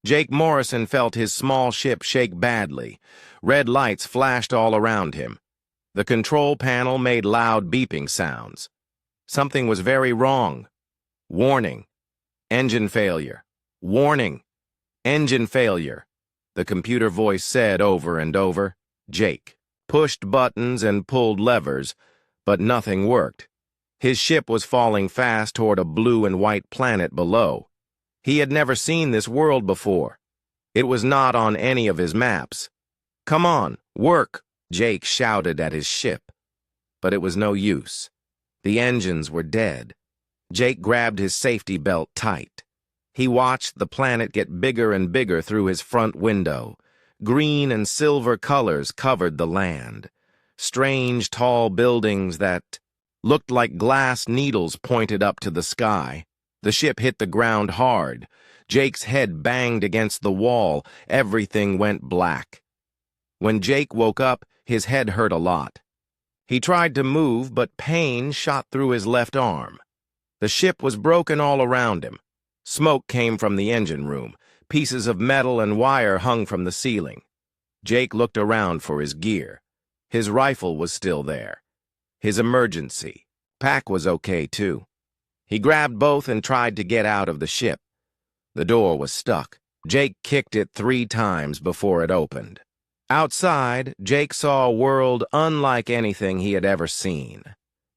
Jake Morrison felt his small ship shake badly. Red lights flashed all around him. The control panel made loud beeping sounds. Something was very wrong. Warning. Engine failure. Warning. Engine failure. The computer voice said over and over. Jake pushed buttons and pulled levers, but nothing worked. His ship was falling fast toward a blue and white planet below. He had never seen this world before. It was not on any of his maps. "Come on, work," Jake shouted at his ship. But it was no use. The engines were dead. Jake grabbed his safety belt tight. He watched the planet get bigger and bigger through his front window. Green and silver colors covered the land. Strange, tall buildings that looked like glass needles pointed up to the sky. The ship hit the ground hard. Jake's head banged against the wall. Everything went black. When Jake woke up, his head hurt a lot. He tried to move, but pain shot through his left arm. The ship was broken all around him. Smoke came from the engine room. Pieces of metal and wire hung from the ceiling. Jake looked around for his gear. His rifle was still there. His emergency pack was okay, too. He grabbed both and tried to get out of the ship. The door was stuck. Jake kicked it 3 times before it opened. Outside, Jake saw a world unlike anything he had ever seen.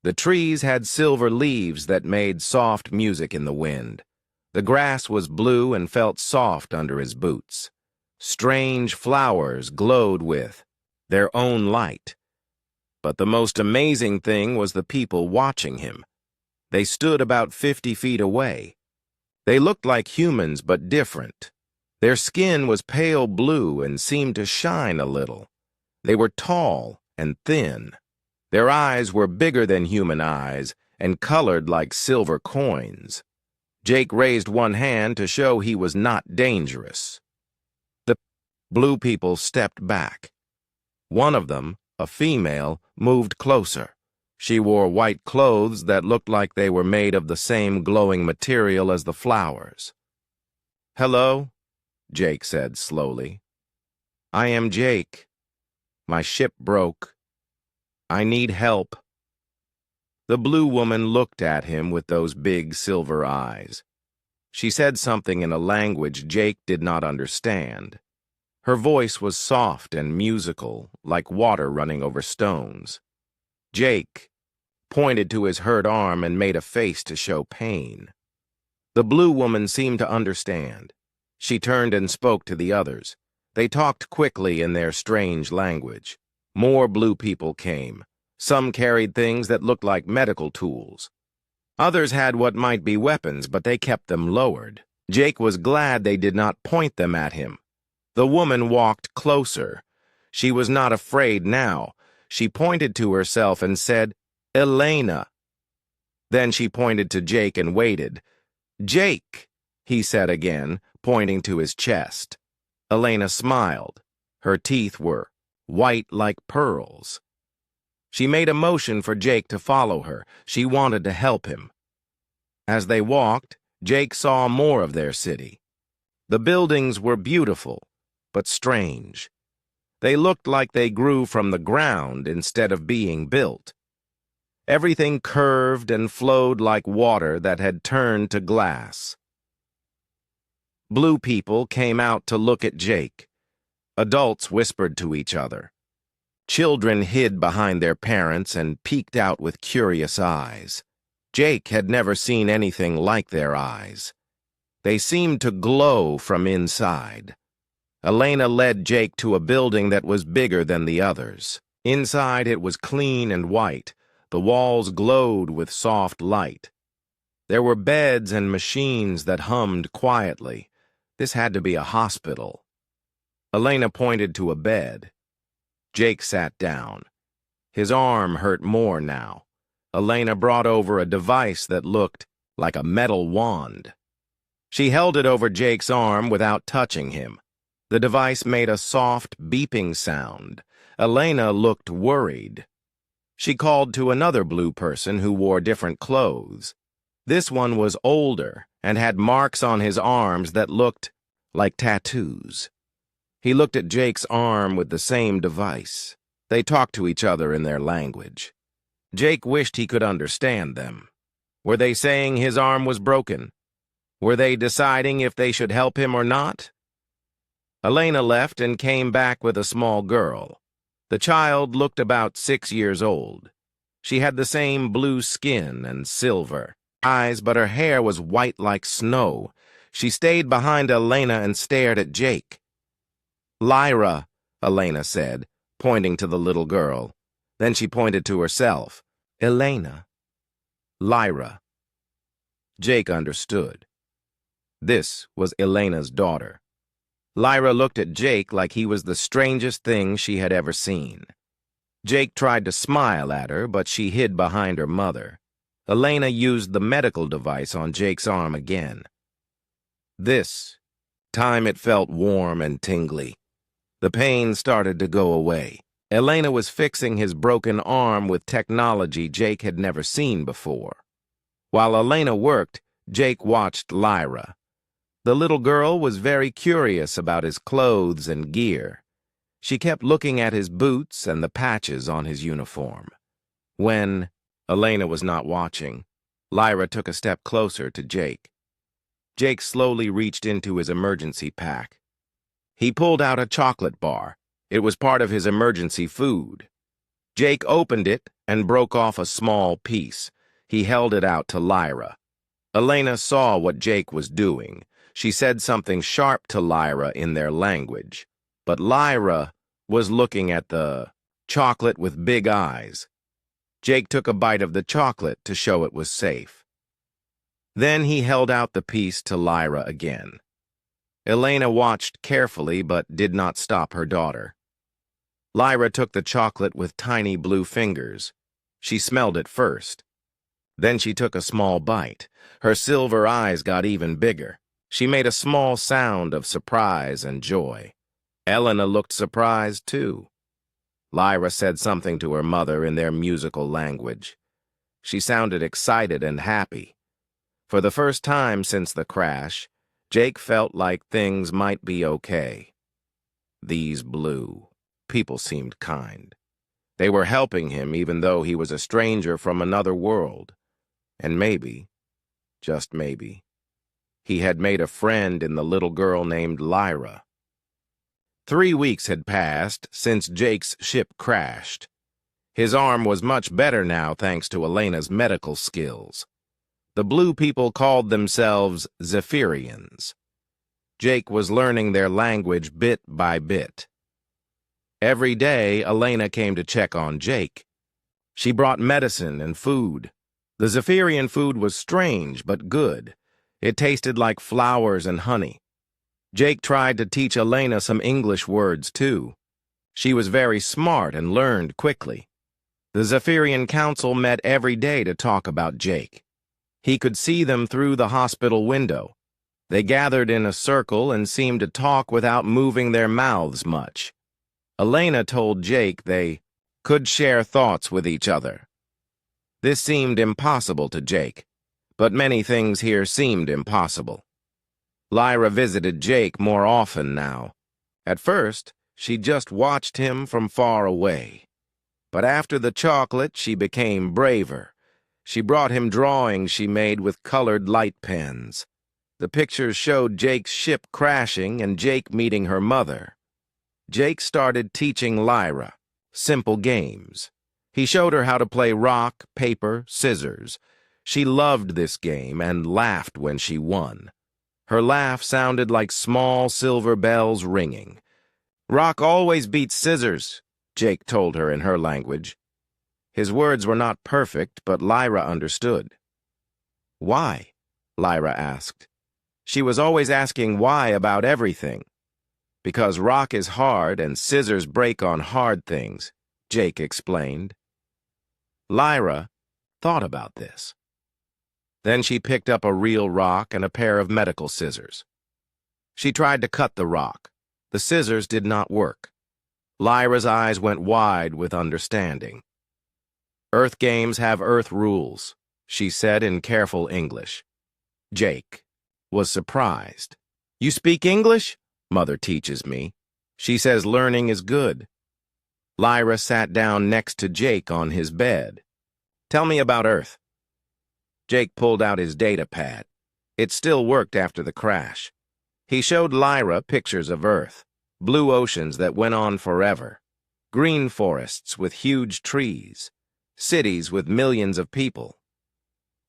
The trees had silver leaves that made soft music in the wind. The grass was blue and felt soft under his boots. Strange flowers glowed with their own light. But the most amazing thing was the people watching him. They stood about 50 feet away. They looked like humans, but different. Their skin was pale blue and seemed to shine a little. They were tall and thin. Their eyes were bigger than human eyes and colored like silver coins. Jake raised one hand to show he was not dangerous. The blue people stepped back. One of them, a female, moved closer. She wore white clothes that looked like they were made of the same glowing material as the flowers. "Hello," Jake said slowly. "I am Jake. My ship broke. I need help." The blue woman looked at him with those big silver eyes. She said something in a language Jake did not understand. Her voice was soft and musical, like water running over stones. Jake pointed to his hurt arm and made a face to show pain. The blue woman seemed to understand. She turned and spoke to the others. They talked quickly in their strange language. More blue people came. Some carried things that looked like medical tools. Others had what might be weapons, but they kept them lowered. Jake was glad they did not point them at him. The woman walked closer. She was not afraid now. She pointed to herself and said, "Elena." Then she pointed to Jake and waited. "Jake," he said again, pointing to his chest. Elena smiled. Her teeth were white like pearls. She made a motion for Jake to follow her. She wanted to help him. As they walked, Jake saw more of their city. The buildings were beautiful, but strange. They looked like they grew from the ground instead of being built. Everything curved and flowed like water that had turned to glass. Blue people came out to look at Jake. Adults whispered to each other. Children hid behind their parents and peeked out with curious eyes. Jake had never seen anything like their eyes. They seemed to glow from inside. Elena led Jake to a building that was bigger than the others. Inside it was clean and white. The walls glowed with soft light. There were beds and machines that hummed quietly. This had to be a hospital. Elena pointed to a bed. Jake sat down. His arm hurt more now. Elena brought over a device that looked like a metal wand. She held it over Jake's arm without touching him. The device made a soft beeping sound. Elena looked worried. She called to another blue person who wore different clothes. This one was older and had marks on his arms that looked like tattoos. He looked at Jake's arm with the same device. They talked to each other in their language. Jake wished he could understand them. Were they saying his arm was broken? Were they deciding if they should help him or not? Elena left and came back with a small girl. The child looked about 6 years old. She had the same blue skin and silver eyes, but her hair was white like snow. She stayed behind Elena and stared at Jake. "Lyra," Elena said, pointing to the little girl. Then she pointed to herself. "Elena." "Lyra." Jake understood. This was Elena's daughter. Lyra looked at Jake like he was the strangest thing she had ever seen. Jake tried to smile at her, but she hid behind her mother. Elena used the medical device on Jake's arm again. This time it felt warm and tingly. The pain started to go away. Elena was fixing his broken arm with technology Jake had never seen before. While Elena worked, Jake watched Lyra. The little girl was very curious about his clothes and gear. She kept looking at his boots and the patches on his uniform. When Elena was not watching, Lyra took a step closer to Jake. Jake slowly reached into his emergency pack. He pulled out a chocolate bar. It was part of his emergency food. Jake opened it and broke off a small piece. He held it out to Lyra. Elena saw what Jake was doing. She said something sharp to Lyra in their language. But Lyra was looking at the chocolate with big eyes. Jake took a bite of the chocolate to show it was safe. Then he held out the piece to Lyra again. Elena watched carefully but did not stop her daughter. Lyra took the chocolate with tiny blue fingers. She smelled it first. Then she took a small bite. Her silver eyes got even bigger. She made a small sound of surprise and joy. Elena looked surprised too. Lyra said something to her mother in their musical language. She sounded excited and happy. For the first time since the crash, Jake felt like things might be okay. These blue people seemed kind. They were helping him even though he was a stranger from another world. And maybe, just maybe, he had made a friend in the little girl named Lyra. 3 weeks had passed since Jake's ship crashed. His arm was much better now thanks to Elena's medical skills. The blue people called themselves Zephyrians. Jake was learning their language bit by bit. Every day, Elena came to check on Jake. She brought medicine and food. The Zephyrian food was strange but good. It tasted like flowers and honey. Jake tried to teach Elena some English words, too. She was very smart and learned quickly. The Zephyrian Council met every day to talk about Jake. He could see them through the hospital window. They gathered in a circle and seemed to talk without moving their mouths much. Elena told Jake they could share thoughts with each other. This seemed impossible to Jake, but many things here seemed impossible. Lyra visited Jake more often now. At first, she just watched him from far away. But after the chocolate, she became braver. She brought him drawings she made with colored light pens. The pictures showed Jake's ship crashing and Jake meeting her mother. Jake started teaching Lyra simple games. He showed her how to play rock, paper, scissors. She loved this game and laughed when she won. Her laugh sounded like small silver bells ringing. "Rock always beats scissors," Jake told her in her language. His words were not perfect, but Lyra understood. "Why?" Lyra asked. She was always asking why about everything. "Because rock is hard and scissors break on hard things," Jake explained. Lyra thought about this. Then she picked up a real rock and a pair of medical scissors. She tried to cut the rock. The scissors did not work. Lyra's eyes went wide with understanding. "Earth games have Earth rules," she said in careful English. Jake was surprised. You speak English? Mother teaches me. She says learning is good. Lyra sat down next to Jake on his bed. Tell me about Earth. Jake pulled out his data pad. It still worked after the crash. He showed Lyra pictures of Earth, blue oceans that went on forever, green forests with huge trees, cities with millions of people.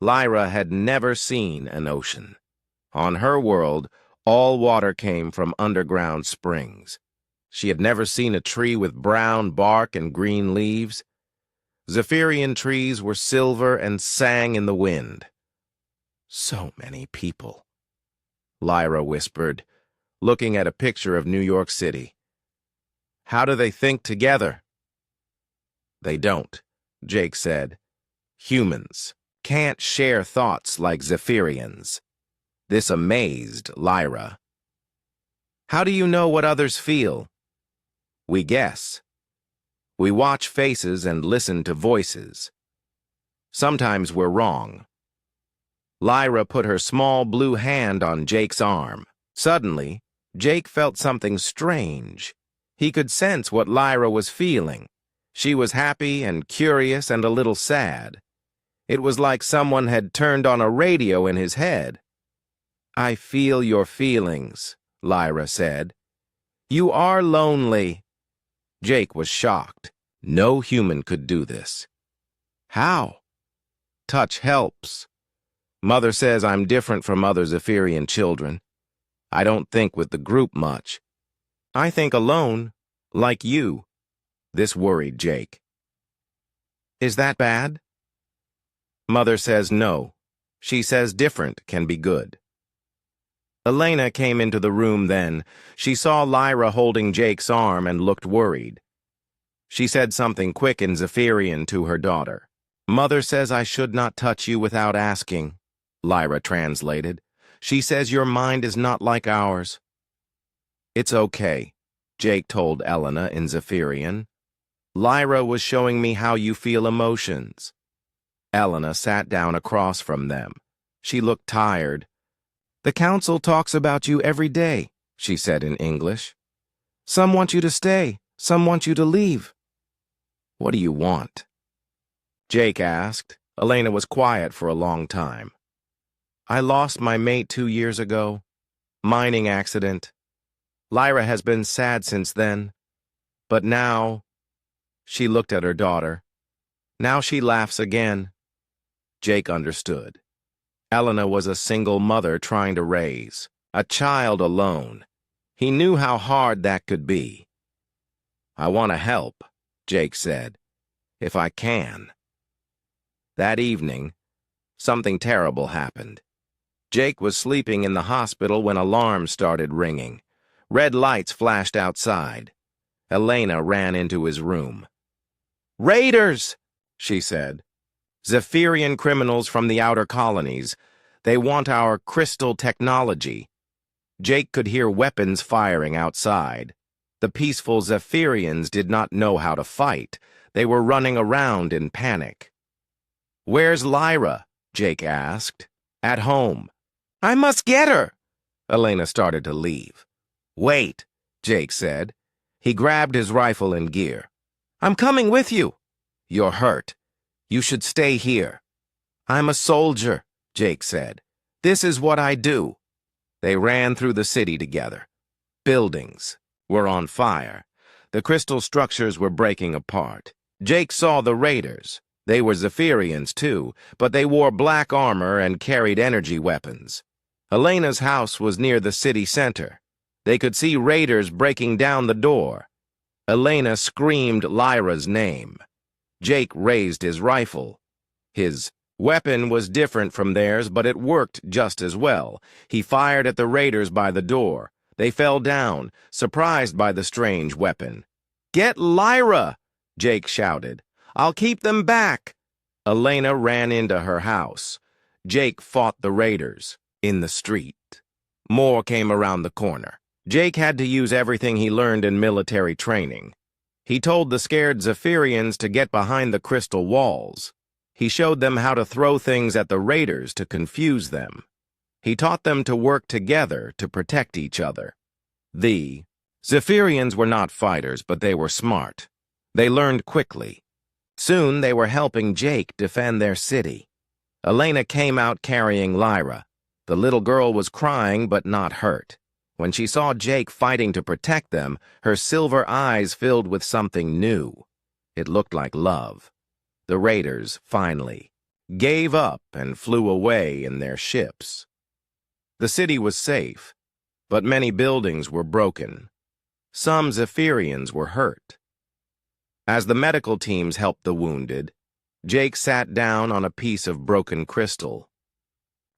Lyra had never seen an ocean. On her world, all water came from underground springs. She had never seen a tree with brown bark and green leaves. Zephyrian trees were silver and sang in the wind. So many people, Lyra whispered, looking at a picture of New York City. How do they think together? They don't, Jake said. Humans can't share thoughts like Zephyrians. This amazed Lyra. How do you know what others feel? We guess. We watch faces and listen to voices. Sometimes we're wrong. Lyra put her small blue hand on Jake's arm. Suddenly, Jake felt something strange. He could sense what Lyra was feeling. She was happy and curious and a little sad. It was like someone had turned on a radio in his head. I feel your feelings, Lyra said. You are lonely. Jake was shocked. No human could do this. How? Touch helps. Mother says I'm different from other Zephyrian children. I don't think with the group much. I think alone, like you. This worried Jake. Is that bad? Mother says no. She says different can be good. Elena came into the room then. She saw Lyra holding Jake's arm and looked worried. She said something quick in Zephyrian to her daughter. Mother says I should not touch you without asking, Lyra translated. She says your mind is not like ours. It's okay, Jake told Elena in Zephyrian. Lyra was showing me how you feel emotions. Elena sat down across from them. She looked tired. The council talks about you every day, she said in English. Some want you to stay, some want you to leave. What do you want? Jake asked. Elena was quiet for a long time. I lost my mate 2 years ago. Mining accident. Lyra has been sad since then. But now, she looked at her daughter. Now she laughs again. Jake understood. Elena was a single mother trying to raise a child alone. He knew how hard that could be. I want to help, Jake said, if I can. That evening, something terrible happened. Jake was sleeping in the hospital when alarms started ringing. Red lights flashed outside. Elena ran into his room. Raiders, she said. Zephyrian criminals from the outer colonies. They want our crystal technology. Jake could hear weapons firing outside. The peaceful Zephyrians did not know how to fight. They were running around in panic. Where's Lyra? Jake asked. At home. I must get her. Elena started to leave. Wait, Jake said. He grabbed his rifle and gear. I'm coming with you. You're hurt. You should stay here. I'm a soldier, Jake said. This is what I do. They ran through the city together. Buildings were on fire. The crystal structures were breaking apart. Jake saw the raiders. They were Zephyrians too, but they wore black armor and carried energy weapons. Elena's house was near the city center. They could see raiders breaking down the door. Elena screamed Lyra's name. Jake raised his rifle. His weapon was different from theirs, but it worked just as well. He fired at the raiders by the door. They fell down, surprised by the strange weapon. Get Lyra! Jake shouted. I'll keep them back. Elena ran into her house. Jake fought the raiders in the street. More came around the corner. Jake had to use everything he learned in military training. He told the scared Zephyrians to get behind the crystal walls. He showed them how to throw things at the raiders to confuse them. He taught them to work together to protect each other. The Zephyrians were not fighters, but they were smart. They learned quickly. Soon they were helping Jake defend their city. Elena came out carrying Lyra. The little girl was crying but not hurt. When she saw Jake fighting to protect them, her silver eyes filled with something new. It looked like love. The raiders, finally, gave up and flew away in their ships. The city was safe, but many buildings were broken. Some Zephyrians were hurt. As the medical teams helped the wounded, Jake sat down on a piece of broken crystal.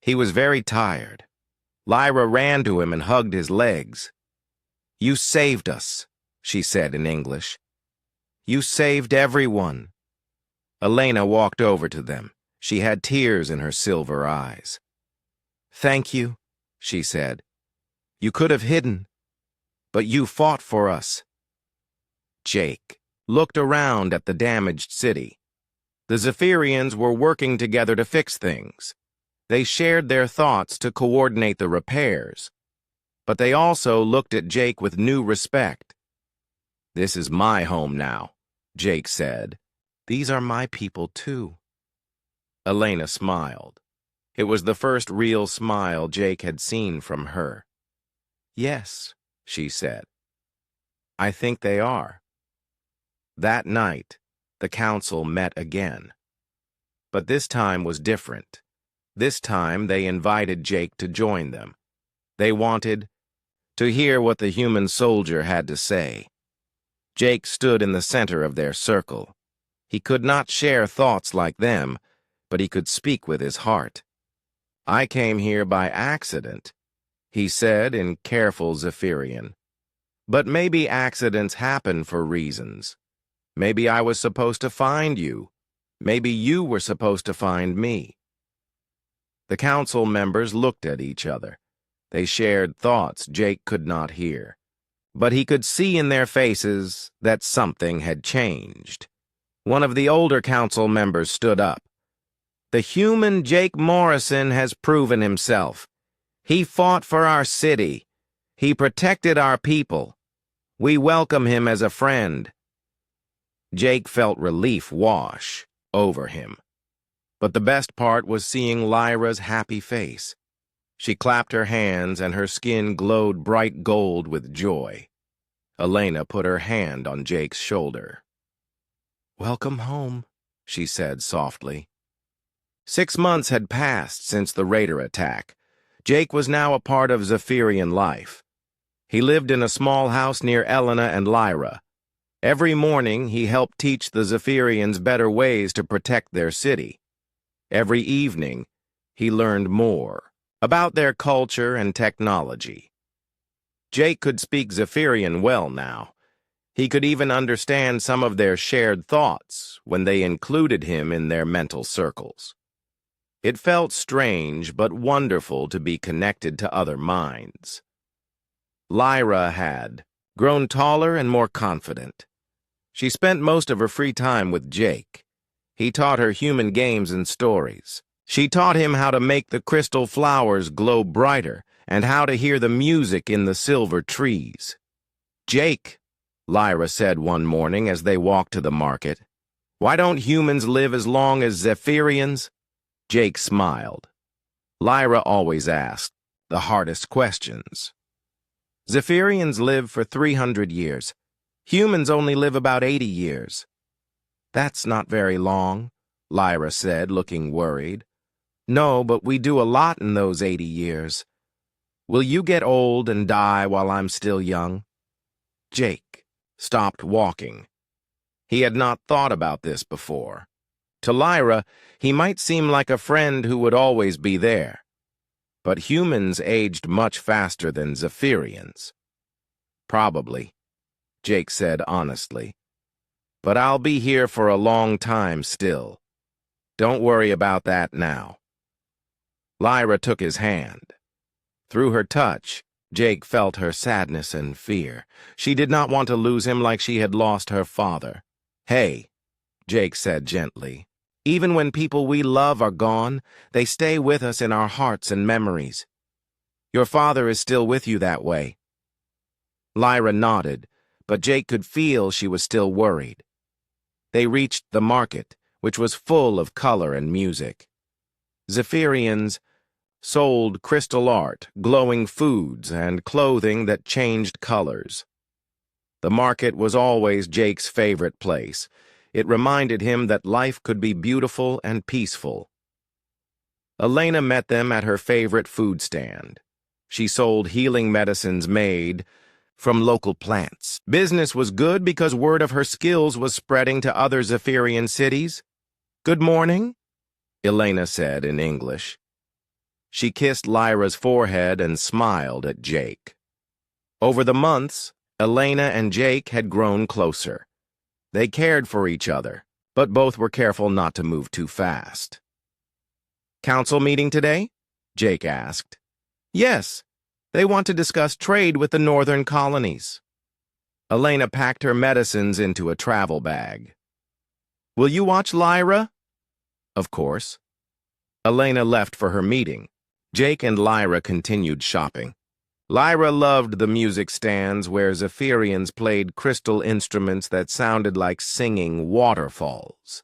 He was very tired. Lyra ran to him and hugged his legs. "You saved us," she said in English. "You saved everyone." Elena walked over to them. She had tears in her silver eyes. "Thank you," she said. "You could have hidden, but you fought for us." Jake looked around at the damaged city. The Zephyrians were working together to fix things. They shared their thoughts to coordinate the repairs. But they also looked at Jake with new respect. "This is my home now," Jake said. "These are my people too." Elena smiled. It was the first real smile Jake had seen from her. "Yes," she said. "I think they are." That night, the council met again. But this time was different. This time they invited Jake to join them. They wanted to hear what the human soldier had to say. Jake stood in the center of their circle. He could not share thoughts like them, but he could speak with his heart. "I came here by accident," he said in careful Zephyrian. "But maybe accidents happen for reasons. Maybe I was supposed to find you. Maybe you were supposed to find me." The council members looked at each other. They shared thoughts Jake could not hear. But he could see in their faces that something had changed. One of the older council members stood up. "The human Jake Morrison has proven himself. He fought for our city. He protected our people. We welcome him as a friend." Jake felt relief wash over him. But the best part was seeing Lyra's happy face. She clapped her hands and her skin glowed bright gold with joy. Elena put her hand on Jake's shoulder. "Welcome home," she said softly. 6 months had passed since the raider attack. Jake was now a part of Zephyrian life. He lived in a small house near Elena and Lyra. Every morning he helped teach the Zephyrians better ways to protect their city. Every evening he learned more about their culture and technology. Jake could speak Zephyrian well now. He could even understand some of their shared thoughts when they included him in their mental circles. It felt strange but wonderful to be connected to other minds. Lyra had grown taller and more confident. She spent most of her free time with Jake. He taught her human games and stories. She taught him how to make the crystal flowers glow brighter and how to hear the music in the silver trees. "Jake," Lyra said one morning as they walked to the market, "why don't humans live as long as Zephyrians?" Jake smiled. Lyra always asked the hardest questions. "Zephyrians live for 300 years. Humans only live about 80 years. "That's not very long," Lyra said, looking worried. "No, but we do a lot in those 80 years. Will you get old and die while I'm still young?" Jake stopped walking. He had not thought about this before. To Lyra, he might seem like a friend who would always be there. But humans aged much faster than Zephyrians. "Probably," Jake said honestly. "But I'll be here for a long time still. Don't worry about that now." Lyra took his hand. Through her touch, Jake felt her sadness and fear. She did not want to lose him like she had lost her father. "Hey," Jake said gently, "even when people we love are gone, they stay with us in our hearts and memories. Your father is still with you that way." Lyra nodded, but Jake could feel she was still worried. They reached the market, which was full of color and music. Zephyrians sold crystal art, glowing foods, and clothing that changed colors. The market was always Jake's favorite place. It reminded him that life could be beautiful and peaceful. Elena met them at her favorite food stand. She sold healing medicines made from local plants. Business was good because word of her skills was spreading to other Zephyrian cities. "Good morning," Elena said in English. She kissed Lyra's forehead and smiled at Jake. Over the months, Elena and Jake had grown closer. They cared for each other, but both were careful not to move too fast. "Council meeting today?" Jake asked. "Yes. They want to discuss trade with the northern colonies." Elena packed her medicines into a travel bag. "Will you watch Lyra?" "Of course." Elena left for her meeting. Jake and Lyra continued shopping. Lyra loved the music stands where Zephyrians played crystal instruments that sounded like singing waterfalls.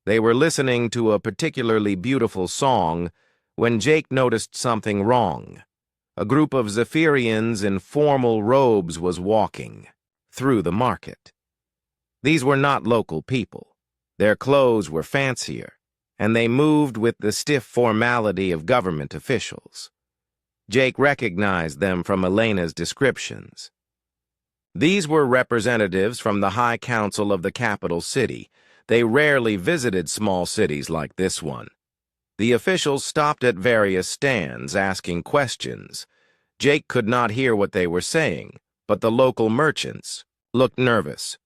They were listening to a particularly beautiful song when Jake noticed something wrong. A group of Zephyrians in formal robes was walking through the market. These were not local people. Their clothes were fancier, and they moved with the stiff formality of government officials. Jake recognized them from Elena's descriptions. These were representatives from the High Council of the capital city. They rarely visited small cities like this one. The officials stopped at various stands, asking questions. Jake could not hear what they were saying, but the local merchants looked nervous.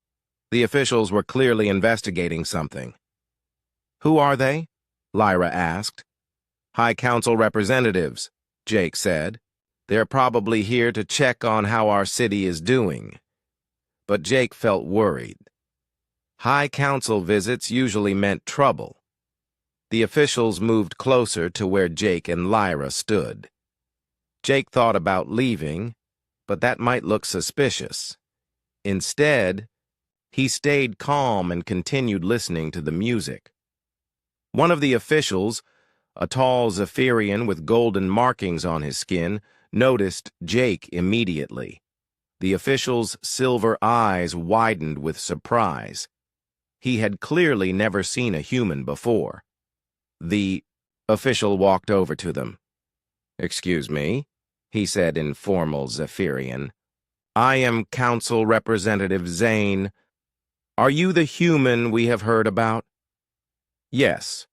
The officials were clearly investigating something. "Who are they?" Lyra asked. "High Council representatives," Jake said. "They're probably here to check on how our city is doing." But Jake felt worried. High Council visits usually meant trouble. The officials moved closer to where Jake and Lyra stood. Jake thought about leaving, but that might look suspicious. Instead, he stayed calm and continued listening to the music. One of the officials, a tall Zephyrian with golden markings on his skin, noticed Jake immediately. The official's silver eyes widened with surprise. He had clearly never seen a human before. The official walked over to them. "Excuse me," he said in formal Zephyrian. "I am Council Representative Zane. Are you the human we have heard about?" "Yes,"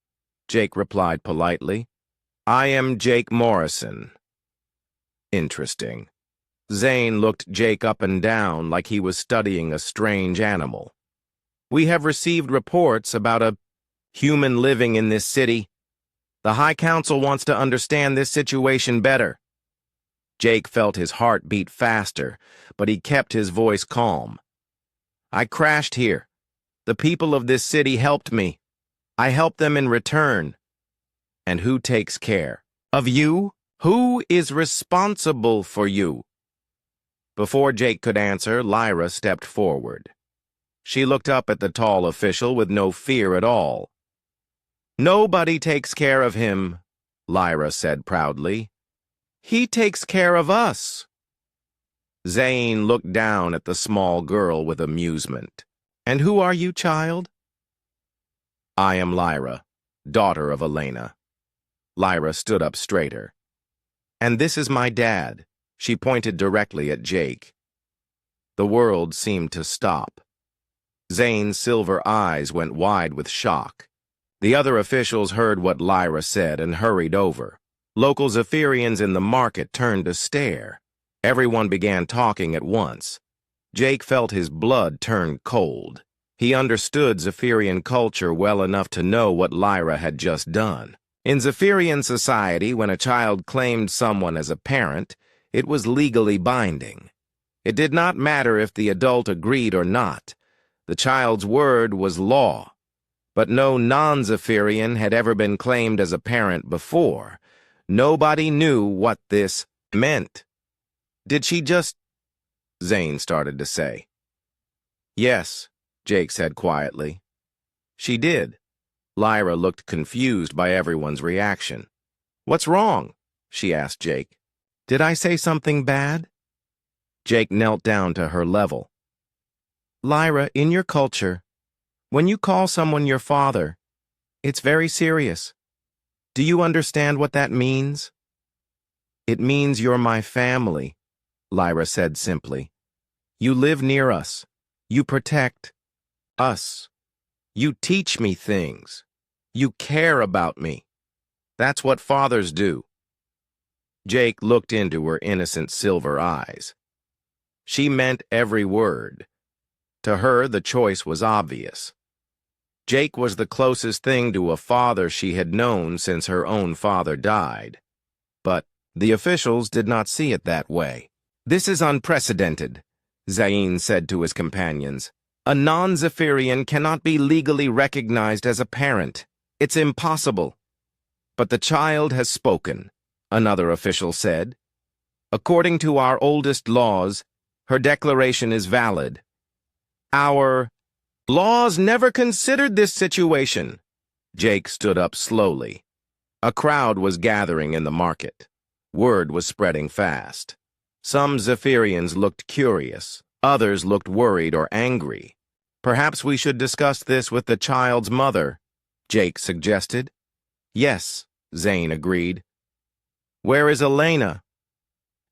Jake replied politely. "I am Jake Morrison." Interesting. Zane looked Jake up and down like he was studying a strange animal. "We have received reports about a human living in this city. The High Council wants to understand this situation better." Jake felt his heart beat faster, but he kept his voice calm. "I crashed here. The people of this city helped me. I helped them in return. And who takes care of you? Who is responsible for you?" Before Jake could answer, Lyra stepped forward. She looked up at the tall official with no fear at all. "Nobody takes care of him," Lyra said proudly. "He takes care of us." Zane looked down at the small girl with amusement. "And who are you, child?" "I am Lyra, daughter of Elena." Lyra stood up straighter. "And this is my dad." She pointed directly at Jake. The world seemed to stop. Zane's silver eyes went wide with shock. The other officials heard what Lyra said and hurried over. Local Zephyrians in the market turned to stare. Everyone began talking at once. Jake felt his blood turn cold. He understood Zephyrian culture well enough to know what Lyra had just done. In Zephyrian society, when a child claimed someone as a parent, it was legally binding. It did not matter if the adult agreed or not. The child's word was law. But no non-Zephyrian had ever been claimed as a parent before. Nobody knew what this Meant. Did she just... Zane started to say. Yes, Jake said quietly. She did. Lyra looked confused by everyone's reaction. What's wrong? She asked Jake. Did I say something bad? Jake knelt down to her level. Lyra, in your culture, when you call someone your father, it's very serious. Do you understand what that means? It means you're my family, Lyra said simply. You live near us. You protect us. You teach me things. You care about me. That's what fathers do. Jake looked into her innocent silver eyes. She meant every word. To her, the choice was obvious. Jake was the closest thing to a father she had known since her own father died. But the officials did not see it that way. This is unprecedented, Zayn said to his companions. A non-Zephyrian cannot be legally recognized as a parent. It's impossible. But the child has spoken, another official said. According to our oldest laws, her declaration is valid. Our laws never considered this situation. Jake stood up slowly. A crowd was gathering in the market. Word was spreading fast. Some Zephyrians looked curious. Others looked worried or angry. Perhaps we should discuss this with the child's mother, Jake suggested. Yes, Zane agreed. Where is Elena?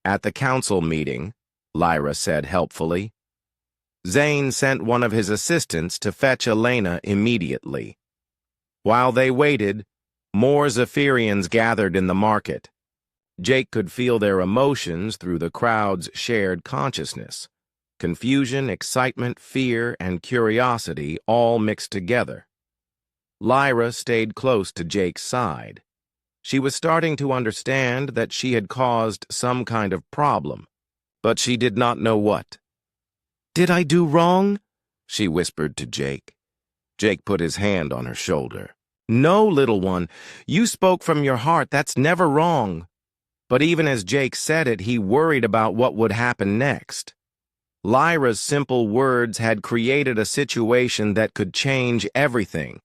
At the council meeting, Lyra said helpfully. Zane sent one of his assistants to fetch Elena immediately. While they waited, more Zephyrians gathered in the market. Jake could feel their emotions through the crowd's shared consciousness. Confusion, excitement, fear, and curiosity all mixed together. Lyra stayed close to Jake's side. She was starting to understand that she had caused some kind of problem, but she did not know what. Did I do wrong? She whispered to Jake. Jake put his hand on her shoulder. No, little one, you spoke from your heart. That's never wrong. But even as Jake said it, he worried about what would happen next. Lyra's simple words had created a situation that could change everything,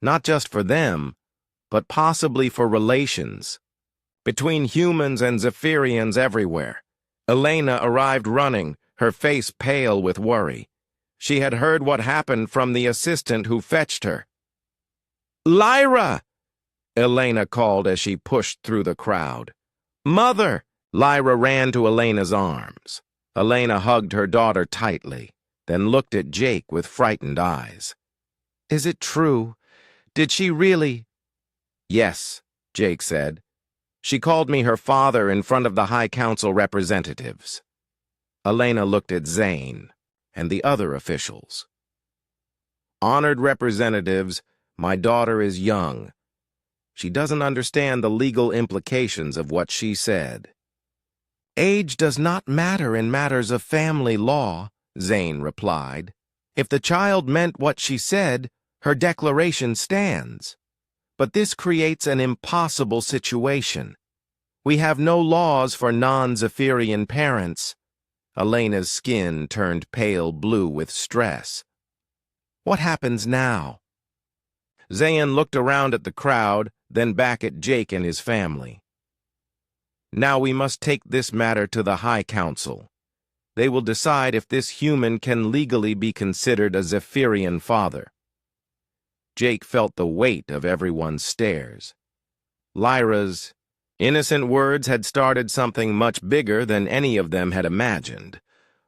not just for them, but possibly for relations. Between humans and Zephyrians everywhere, Elena arrived running, her face pale with worry. She had heard what happened from the assistant who fetched her. Lyra! Elena called as she pushed through the crowd. Mother! Lyra ran to Elena's arms. Elena hugged her daughter tightly, then looked at Jake with frightened eyes. Is it true? Did she really? Yes, Jake said. She called me her father in front of the High Council representatives. Elena looked at Zane and the other officials. Honored representatives, my daughter is young. She doesn't understand the legal implications of what she said. Age does not matter in matters of family law, Zane replied. If the child meant what she said, her declaration stands. But this creates an impossible situation. We have no laws for non-Zephyrian parents. Elena's skin turned pale blue with stress. What happens now? Zayn looked around at the crowd, then back at Jake and his family. Now we must take this matter to the High Council. They will decide if this human can legally be considered a Zephyrian father. Jake felt the weight of everyone's stares. Lyra's innocent words had started something much bigger than any of them had imagined.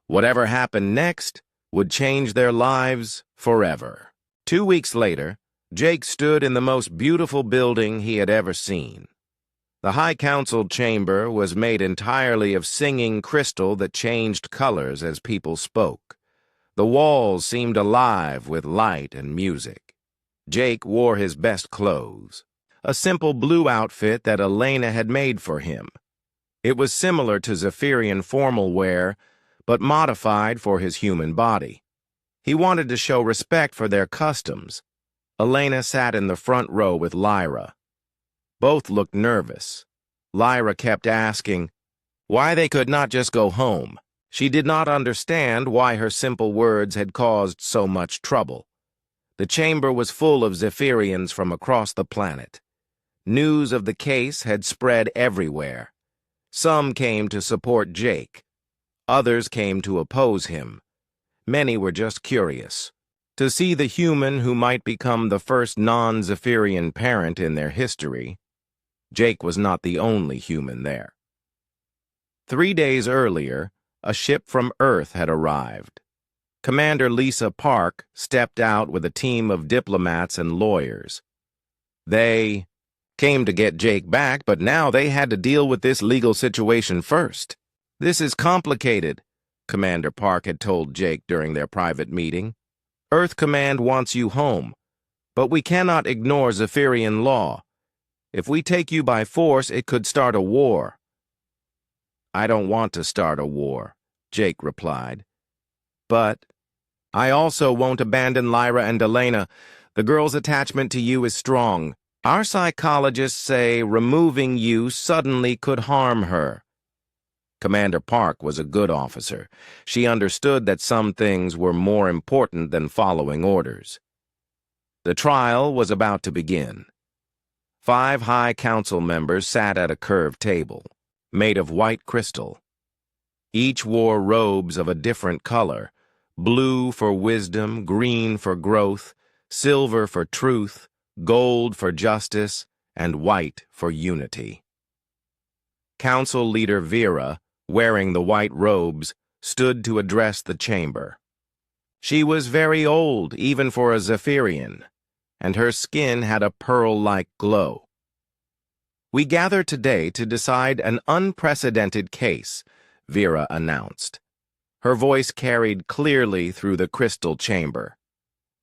Whatever happened next would change their lives forever. 2 weeks later, Jake stood in the most beautiful building he had ever seen. The High Council chamber was made entirely of singing crystal that changed colors as people spoke. The walls seemed alive with light and music. Jake wore his best clothes, a simple blue outfit that Elena had made for him. It was similar to Zephyrian formal wear, but modified for his human body. He wanted to show respect for their customs. Elena sat in the front row with Lyra. Both looked nervous. Lyra kept asking, Why they could not just go home. She did not understand why her simple words had caused so much trouble. The chamber was full of Zephyrians from across the planet. News of the case had spread everywhere. Some came to support Jake. Others came to oppose him. Many were just curious to see the human who might become the first non-Zephyrian parent in their history. Jake was not the only human there. 3 days earlier, a ship from Earth had arrived. Commander Lisa Park stepped out with a team of diplomats and lawyers. They came to get Jake back, but now they had to deal with this legal situation first. "This is complicated," Commander Park had told Jake during their private meeting. "Earth Command wants you home, but we cannot ignore Zephyrian law. If we take you by force, it could start a war." "I don't want to start a war," Jake replied. "But I also won't abandon Lyra and Elena. The girl's attachment to you is strong. Our psychologists say removing you suddenly could harm her." Commander Park was a good officer. She understood that some things were more important than following orders. The trial was about to begin. 5 High Council members sat at a curved table, made of white crystal. Each wore robes of a different color: blue for wisdom, green for growth, silver for truth, gold for justice, and white for unity. Council leader Vera, wearing the white robes, stood to address the chamber. She was very old, even for a Zephyrian, and her skin had a pearl-like glow. "We gather today to decide an unprecedented case," Vera announced. Her voice carried clearly through the crystal chamber.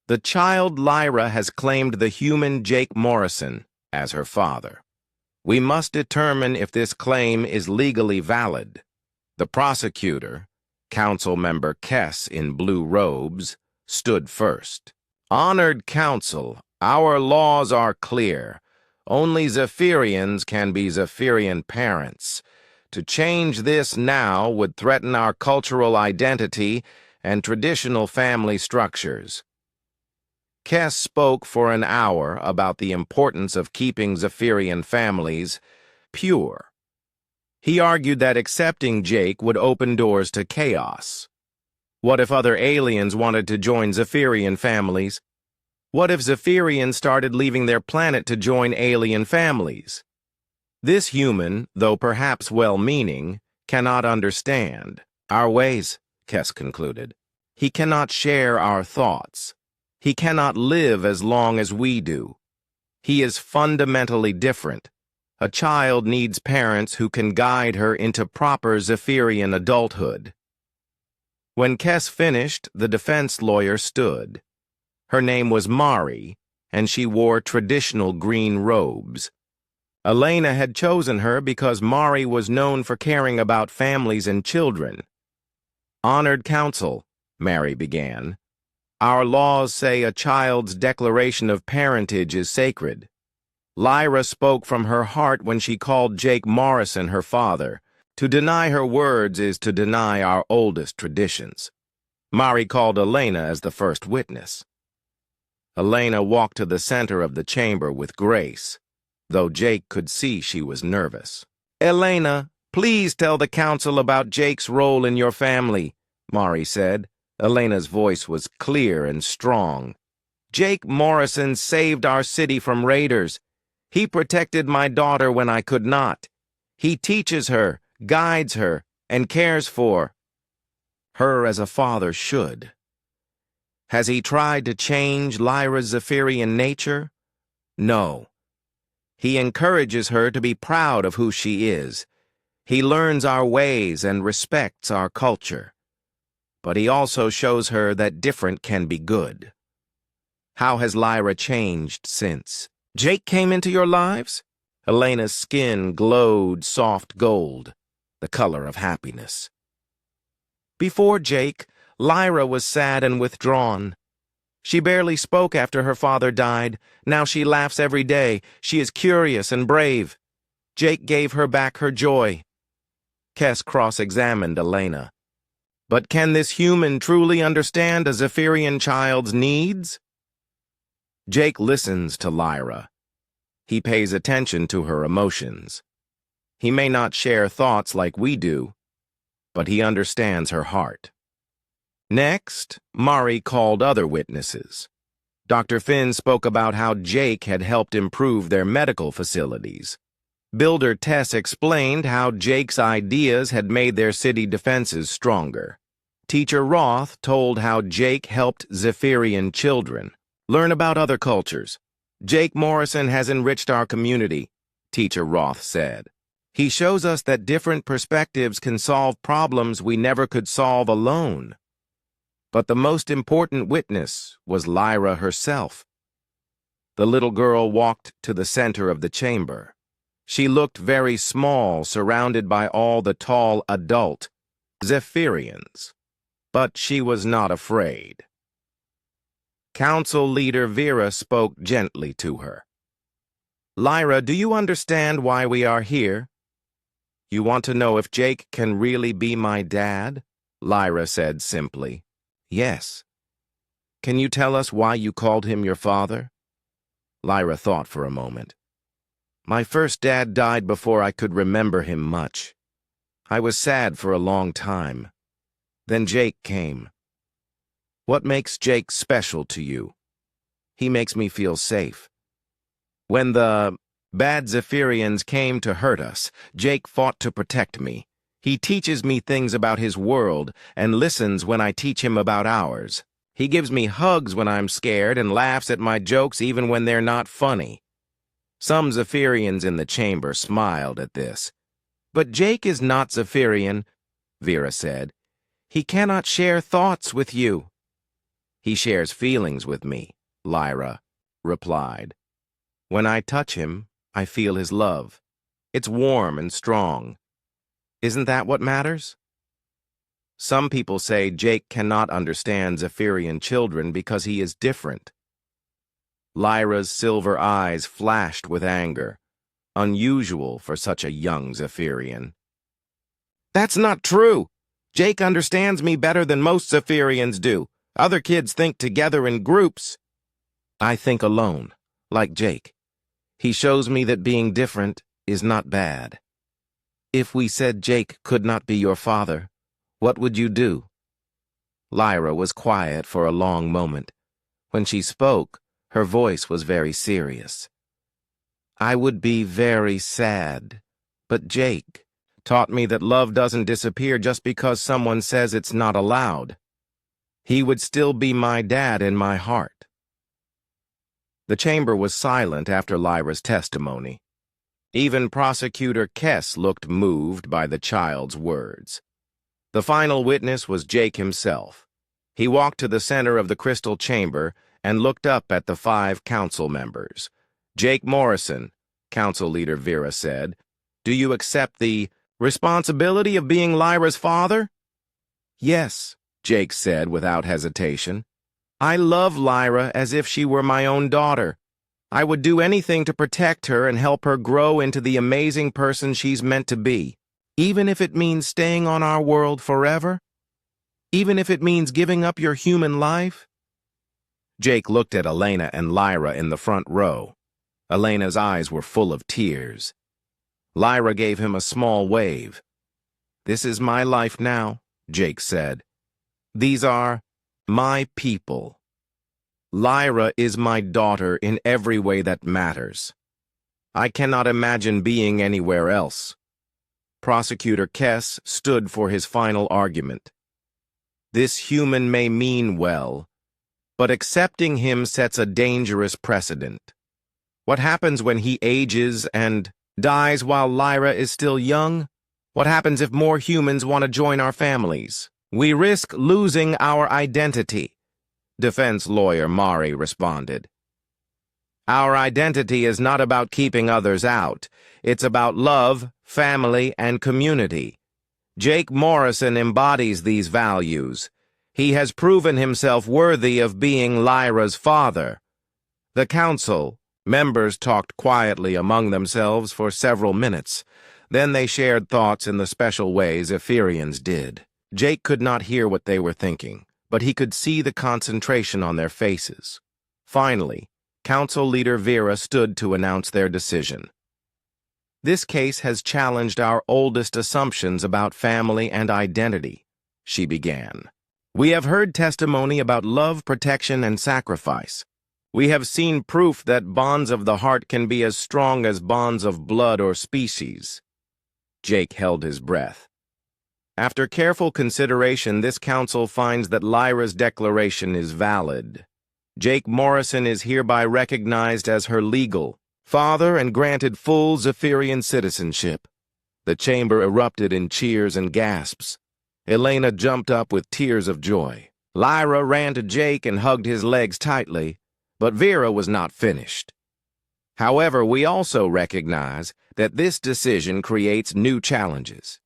"The child Lyra has claimed the human Jake Morrison as her father. We must determine if this claim is legally valid." The prosecutor, Council Member Kess in blue robes, stood first. "Honored Council, our laws are clear. Only Zephyrians can be Zephyrian parents. To change this now would threaten our cultural identity and traditional family structures." Kess spoke for an hour about the importance of keeping Zephyrian families pure. He argued that accepting Jake would open doors to chaos. What if other aliens wanted to join Zephyrian families? What if Zephyrians started leaving their planet to join alien families? This human, though perhaps well-meaning, cannot understand our ways, Kess concluded. He cannot share our thoughts. He cannot live as long as we do. He is fundamentally different. A child needs parents who can guide her into proper Zephyrian adulthood. When Kess finished, the defense lawyer stood. Her name was Mari, and she wore traditional green robes. Elena had chosen her because Mari was known for caring about families and children. "Honored Council," Mari began, "our laws say a child's declaration of parentage is sacred. Lyra spoke from her heart when she called Jake Morrison her father. To deny her words is to deny our oldest traditions." Mari called Elena as the first witness. Elena walked to the center of the chamber with grace, though Jake could see she was nervous. "Elena, please tell the council about Jake's role in your family," Mari said. Elena's voice was clear and strong. "Jake Morrison saved our city from raiders. He protected my daughter when I could not. He teaches her, guides her, and cares for her as a father should. Has he tried to change Lyra's Zephyrian nature? No. He encourages her to be proud of who she is. He learns our ways and respects our culture. But he also shows her that different can be good. How has Lyra changed since Jake came into your lives?" Elena's skin glowed soft gold, the color of happiness. "Before Jake, Lyra was sad and withdrawn. She barely spoke after her father died. Now she laughs every day. She is curious and brave. Jake gave her back her joy." Kess cross-examined Elena. But can this human truly understand a Zephyrian child's needs? Jake listens to Lyra. He pays attention to her emotions. He may not share thoughts like we do, but he understands her heart. Next, Mari called other witnesses. Dr. Finn spoke about how Jake had helped improve their medical facilities. Builder Tess explained how Jake's ideas had made their city defenses stronger. Teacher Roth told how Jake helped Zephyrian children learn about other cultures. Jake Morrison has enriched our community, Teacher Roth said. He shows us that different perspectives can solve problems we never could solve alone. But the most important witness was Lyra herself. The little girl walked to the center of the chamber. She looked very small, surrounded by all the tall adult Zephyrians. But she was not afraid. Council leader Vera spoke gently to her. Lyra, do you understand why we are here? You want to know if Jake can really be my dad? Lyra said simply. Yes. Can you tell us why you called him your father? Lyra thought for a moment. My first dad died before I could remember him much. I was sad for a long time. Then Jake came. What makes Jake special to you? He makes me feel safe. When the bad Zephyrians came to hurt us, Jake fought to protect me. He teaches me things about his world and listens when I teach him about ours. He gives me hugs when I'm scared and laughs at my jokes even when they're not funny. Some Zephyrians in the chamber smiled at this. But Jake is not Zephyrian, Vera said. He cannot share thoughts with you. He shares feelings with me, Lyra replied. When I touch him, I feel his love. It's warm and strong. Isn't that what matters? Some people say Jake cannot understand Zephyrian children because he is different. Lyra's silver eyes flashed with anger, unusual for such a young Zephyrian. That's not true. Jake understands me better than most Zephyrians do. Other kids think together in groups. I think alone, like Jake. He shows me that being different is not bad. If we said Jake could not be your father, what would you do? Lyra was quiet for a long moment. When she spoke, her voice was very serious. I would be very sad, but Jake taught me that love doesn't disappear just because someone says it's not allowed. He would still be my dad in my heart. The chamber was silent after Lyra's testimony. Even Prosecutor Kess looked moved by the child's words. The final witness was Jake himself. He walked to the center of the crystal chamber and looked up at the 5 council members. Jake Morrison, Council Leader Vera said, do you accept the responsibility of being Lyra's father? Yes, Jake said without hesitation. I love Lyra as if she were my own daughter. I would do anything to protect her and help her grow into the amazing person she's meant to be, even if it means staying on our world forever, even if it means giving up your human life. Jake looked at Elena and Lyra in the front row. Elena's eyes were full of tears. Lyra gave him a small wave. This is my life now, Jake said. These are my people. Lyra is my daughter in every way that matters. I cannot imagine being anywhere else. Prosecutor Kess stood for his final argument. This human may mean well, but accepting him sets a dangerous precedent. What happens when he ages and dies while Lyra is still young? What happens if more humans want to join our families? We risk losing our identity, defense lawyer Mari responded. Our identity is not about keeping others out. It's about love, family, and community. Jake Morrison embodies these values. He has proven himself worthy of being Lyra's father. The council members talked quietly among themselves for several minutes. Then they shared thoughts in the special way Zephyrians did. Jake could not hear what they were thinking, but he could see the concentration on their faces. Finally, Council Leader Vera stood to announce their decision. "This case has challenged our oldest assumptions about family and identity," she began. "We have heard testimony about love, protection, and sacrifice. We have seen proof that bonds of the heart can be as strong as bonds of blood or species." Jake held his breath. "After careful consideration, this council finds that Lyra's declaration is valid. Jake Morrison is hereby recognized as her legal father and granted full Zephyrian citizenship." The chamber erupted in cheers and gasps. Elena jumped up with tears of joy. Lyra ran to Jake and hugged his legs tightly, but Vera was not finished. "However, we also recognize that this decision creates new challenges.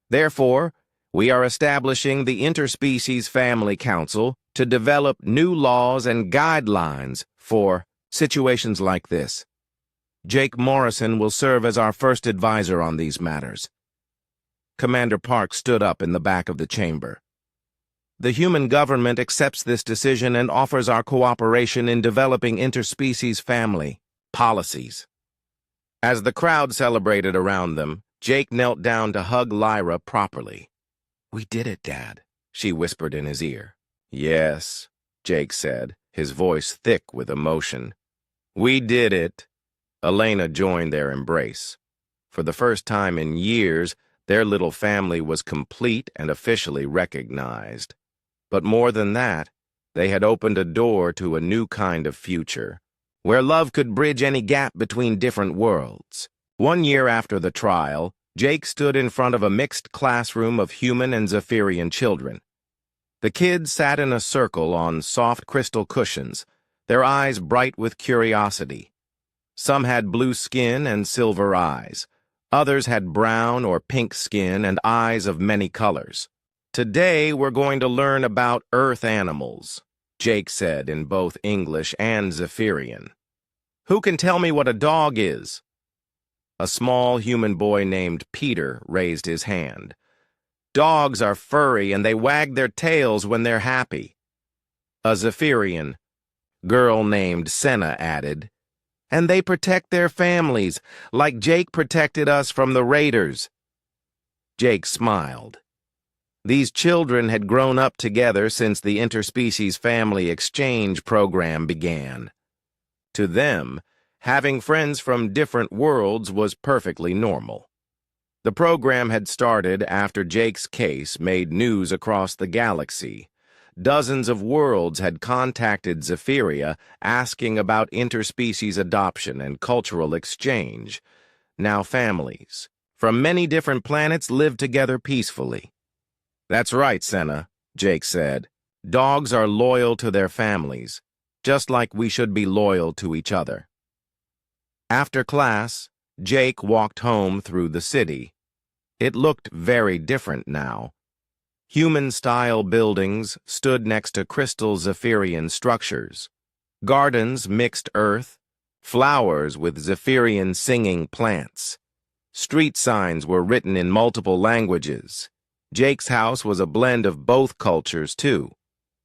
Therefore, we are establishing the Interspecies Family Council to develop new laws and guidelines for situations like this. Jake Morrison will serve as our first advisor on these matters." Commander Park stood up in the back of the chamber. "The human government accepts this decision and offers our cooperation in developing interspecies family policies." As the crowd celebrated around them, Jake knelt down to hug Lyra properly. "We did it, Dad," she whispered in his ear. "Yes," Jake said, his voice thick with emotion. "We did it." Elena joined their embrace. For the first time in years, their little family was complete and officially recognized. But more than that, they had opened a door to a new kind of future, where love could bridge any gap between different worlds. 1 year after the trial, Jake stood in front of a mixed classroom of human and Zephyrian children. The kids sat in a circle on soft crystal cushions, their eyes bright with curiosity. Some had blue skin and silver eyes. Others had brown or pink skin and eyes of many colors. "Today we're going to learn about Earth animals," Jake said in both English and Zephyrian. "Who can tell me what a dog is?" A small human boy named Peter raised his hand. "Dogs are furry and they wag their tails when they're happy." A Zephyrian girl named Senna added, "And they protect their families, like Jake protected us from the raiders." Jake smiled. These children had grown up together since the Interspecies Family Exchange program began. To them, having friends from different worlds was perfectly normal. The program had started after Jake's case made news across the galaxy. Dozens of worlds had contacted Zephyria asking about interspecies adoption and cultural exchange. Now families from many different planets lived together peacefully. "That's right, Senna," Jake said. "Dogs are loyal to their families, just like we should be loyal to each other." After class, Jake walked home through the city. It looked very different now. Human-style buildings stood next to crystal Zephyrian structures. Gardens mixed earth, flowers with Zephyrian singing plants. Street signs were written in multiple languages. Jake's house was a blend of both cultures, too.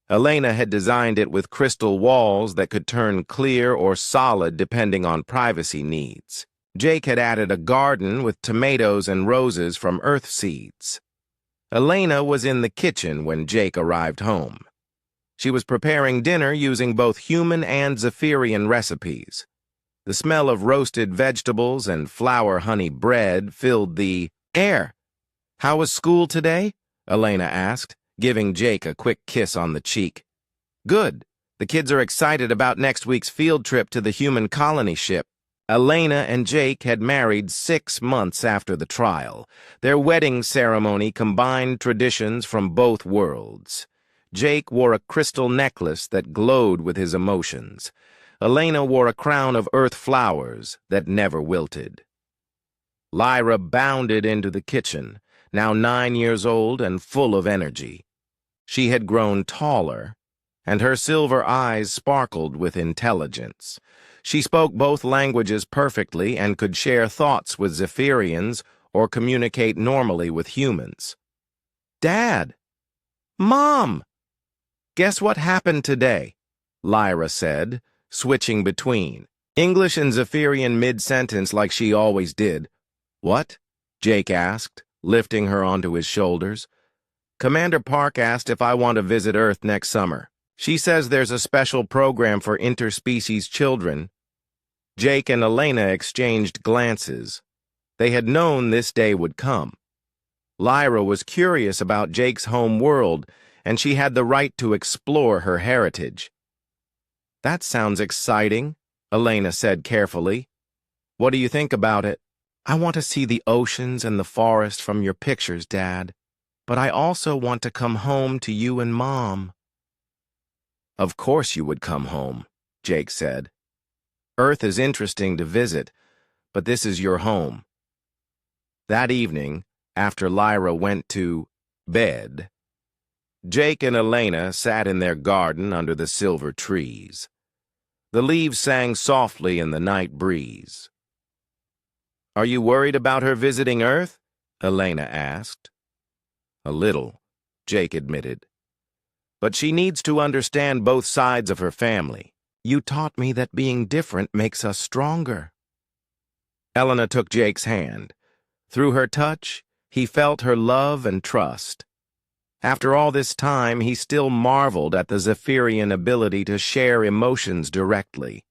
Elena had designed it with crystal walls that could turn clear or solid depending on privacy needs. Jake had added a garden with tomatoes and roses from earth seeds. Elena was in the kitchen when Jake arrived home. She was preparing dinner using both human and Zephyrian recipes. The smell of roasted vegetables and flour-honey bread filled the air. "How was school today?" Elena asked, giving Jake a quick kiss on the cheek. "Good. The kids are excited about next week's field trip to the human colony ship." Elena and Jake had married 6 months after the trial. Their wedding ceremony combined traditions from both worlds. Jake wore a crystal necklace that glowed with his emotions. Elena wore a crown of earth flowers that never wilted. Lyra bounded into the kitchen, now 9 years old and full of energy. She had grown taller, and her silver eyes sparkled with intelligence. She spoke both languages perfectly and could share thoughts with Zephyrians or communicate normally with humans. "Dad! Mom! Guess what happened today?" Lyra said, switching between English and Zephyrian mid-sentence like she always did. "What?" Jake asked, lifting her onto his shoulders. "Commander Park asked if I want to visit Earth next summer. She says there's a special program for interspecies children." Jake and Elena exchanged glances. They had known this day would come. Lyra was curious about Jake's home world, and she had the right to explore her heritage. "That sounds exciting," Elena said carefully. "What do you think about it?" "I want to see the oceans and the forest from your pictures, Dad. But I also want to come home to you and Mom." "Of course you would come home," Jake said. "Earth is interesting to visit, but this is your home." That evening, after Lyra went to bed, Jake and Elena sat in their garden under the silver trees. The leaves sang softly in the night breeze. "Are you worried about her visiting Earth?" Elena asked. "A little," Jake admitted. "But she needs to understand both sides of her family. You taught me that being different makes us stronger." Elena took Jake's hand. Through her touch, he felt her love and trust. After all this time, he still marveled at the Zephyrian ability to share emotions directly.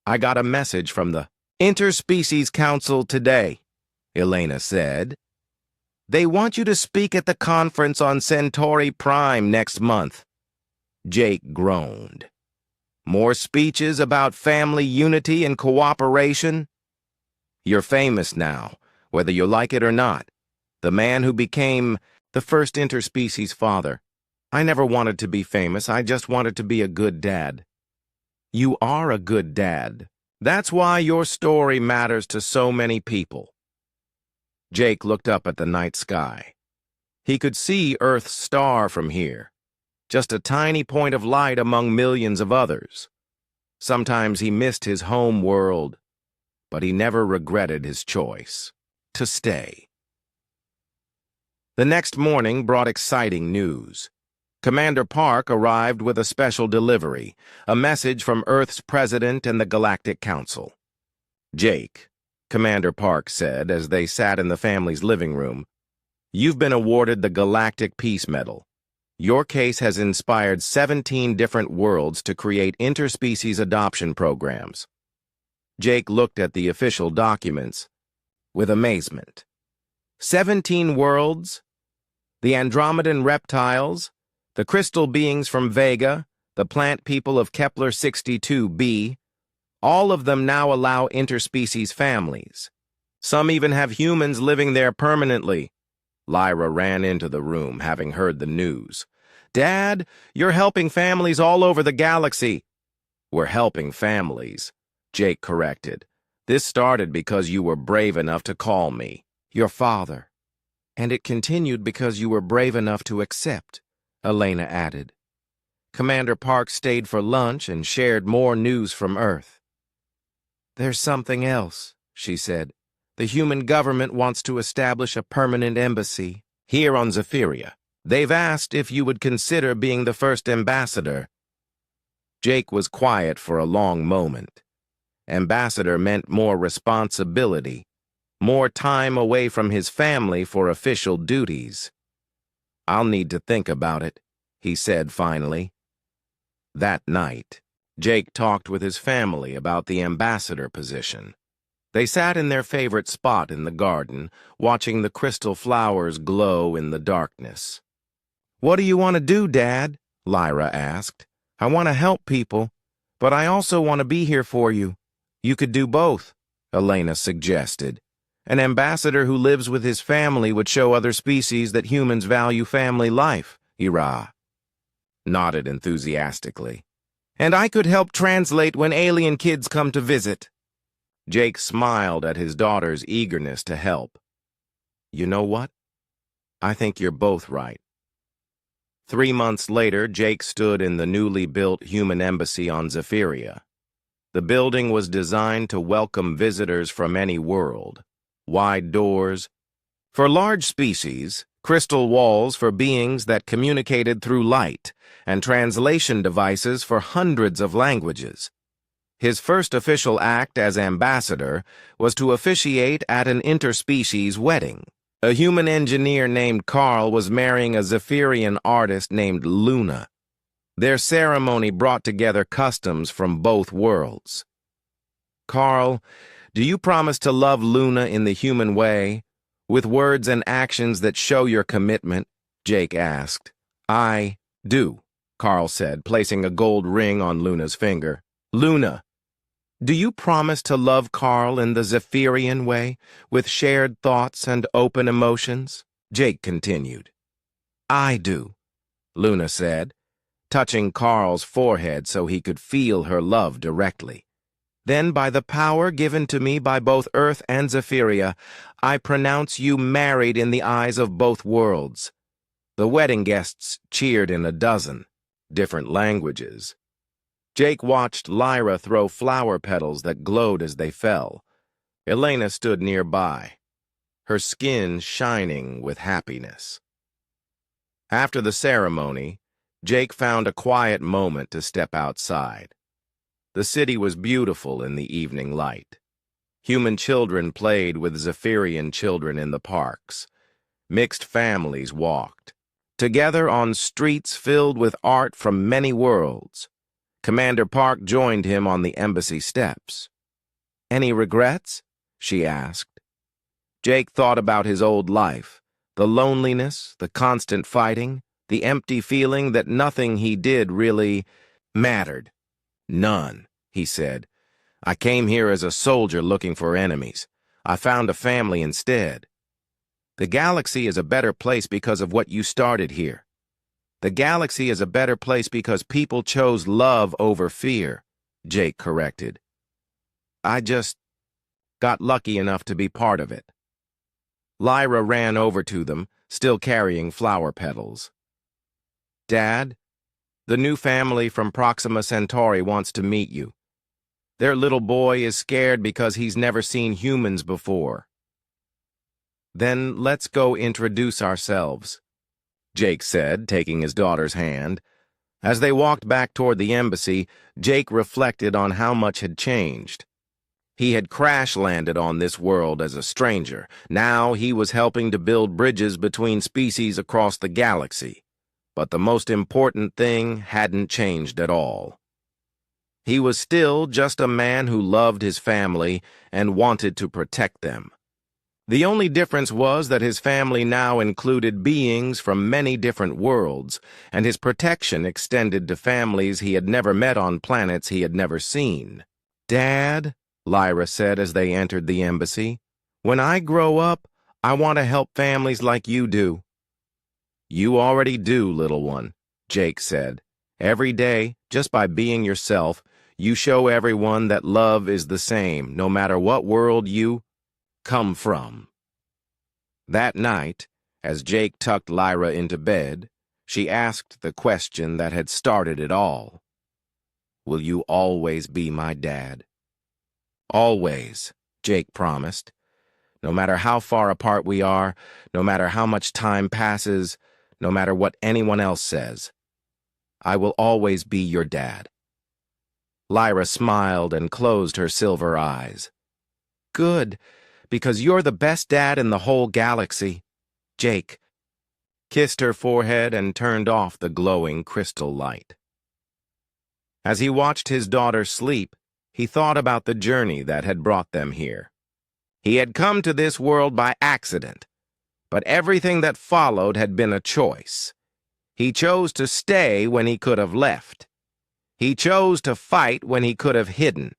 "I got a message from the Interspecies Council today," Elena said. "They want you to speak at the conference on Centauri Prime next month." Jake groaned. "More speeches about family unity and cooperation?" "You're famous now, whether you like it or not. The man who became the first interspecies father. I never wanted to be famous, I just wanted to be a good dad." "You are a good dad. That's why your story matters to so many people." Jake looked up at the night sky. He could see Earth's star from here, just a tiny point of light among millions of others. Sometimes he missed his home world, but he never regretted his choice to stay. The next morning brought exciting news. Commander Park arrived with a special delivery, a message from Earth's president and the Galactic Council. "Jake," Commander Park said as they sat in the family's living room, "you've been awarded the Galactic Peace Medal. Your case has inspired 17 different worlds to create interspecies adoption programs." Jake looked at the official documents with amazement. 17 worlds? The Andromedan reptiles, the crystal beings from Vega, the plant people of Kepler 62b, all of them now allow interspecies families. Some even have humans living there permanently. Lyra ran into the room, having heard the news. "Dad, you're helping families all over the galaxy." "We're helping families," Jake corrected. "This started because you were brave enough to call me your father. And it continued because you were brave enough to accept," Elena added. Commander Park stayed for lunch and shared more news from Earth. "There's something else," she said. "The human government wants to establish a permanent embassy here on Zephyria. They've asked if you would consider being the first ambassador." Jake was quiet for a long moment. Ambassador meant more responsibility, more time away from his family for official duties. "I'll need to think about it," he said finally. That night, Jake talked with his family about the ambassador position. They sat in their favorite spot in the garden, watching the crystal flowers glow in the darkness. "What do you want to do, Dad?" Lyra asked. "I want to help people, but I also want to be here for you." "You could do both," Elena suggested. "An ambassador who lives with his family would show other species that humans value family life," Ira nodded enthusiastically. "And I could help translate when alien kids come to visit." Jake smiled at his daughter's eagerness to help. "You know what? I think you're both right." 3 months later, Jake stood in the newly built human embassy on Zephyria. The building was designed to welcome visitors from any world. Wide doors, For large species, crystal walls for beings that communicated through light, and translation devices for hundreds of languages. His first official act as ambassador was to officiate at an interspecies wedding. A human engineer named Carl was marrying a Zephyrian artist named Luna. Their ceremony brought together customs from both worlds. Carl, do you promise to love Luna in the human way, with words and actions that show your commitment? Jake asked. I do, Carl said, placing a gold ring on Luna's finger. Luna, do you promise to love Carl in the Zephyrian way, with shared thoughts and open emotions? Jake continued. I do, Luna said, touching Carl's forehead so he could feel her love directly. Then, by the power given to me by both Earth and Zephyria, I pronounce you married in the eyes of both worlds. The wedding guests cheered in a dozen different languages. Jake watched Lyra throw flower petals that glowed as they fell. Elena stood nearby, her skin shining with happiness. After the ceremony, Jake found a quiet moment to step outside. The city was beautiful in the evening light. Human children played with Zephyrian children in the parks. Mixed families walked, together on streets filled with art from many worlds. Commander Park joined him on the embassy steps. Any regrets? She asked. Jake thought about his old life, the loneliness, the constant fighting, the empty feeling that nothing he did really mattered. None, he said. I came here as a soldier looking for enemies. I found a family instead. The galaxy is a better place because of what you started here. The galaxy is a better place because people chose love over fear, Jake corrected. I just got lucky enough to be part of it. Lyra ran over to them, still carrying flower petals. Dad, the new family from Proxima Centauri wants to meet you. Their little boy is scared because he's never seen humans before. Then let's go introduce ourselves, Jake said, taking his daughter's hand. As they walked back toward the embassy, Jake reflected on how much had changed. He had crash-landed on this world as a stranger. Now he was helping to build bridges between species across the galaxy. But the most important thing hadn't changed at all. He was still just a man who loved his family and wanted to protect them. The only difference was that his family now included beings from many different worlds, and his protection extended to families he had never met on planets he had never seen. Dad, Lyra said as they entered the embassy, when I grow up, I want to help families like you do. You already do, little one, Jake said. Every day, just by being yourself, you show everyone that love is the same, no matter what world you come from. That night, as Jake tucked Lyra into bed, she asked the question that had started it all. Will you always be my dad? Always, Jake promised. No matter how far apart we are, no matter how much time passes, no matter what anyone else says, I will always be your dad. Lyra smiled and closed her silver eyes. Good, because you're the best dad in the whole galaxy. Jake kissed her forehead and turned off the glowing crystal light. As he watched his daughter sleep, he thought about the journey that had brought them here. He had come to this world by accident, but everything that followed had been a choice. He chose to stay when he could have left. He chose to fight when he could have hidden.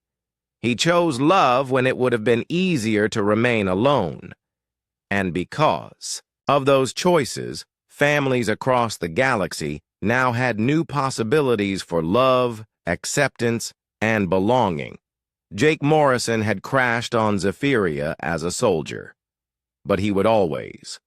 He chose love when it would have been easier to remain alone. And because of those choices, families across the galaxy now had new possibilities for love, acceptance, and belonging. Jake Morrison had crashed on Zephyria as a soldier, but he would always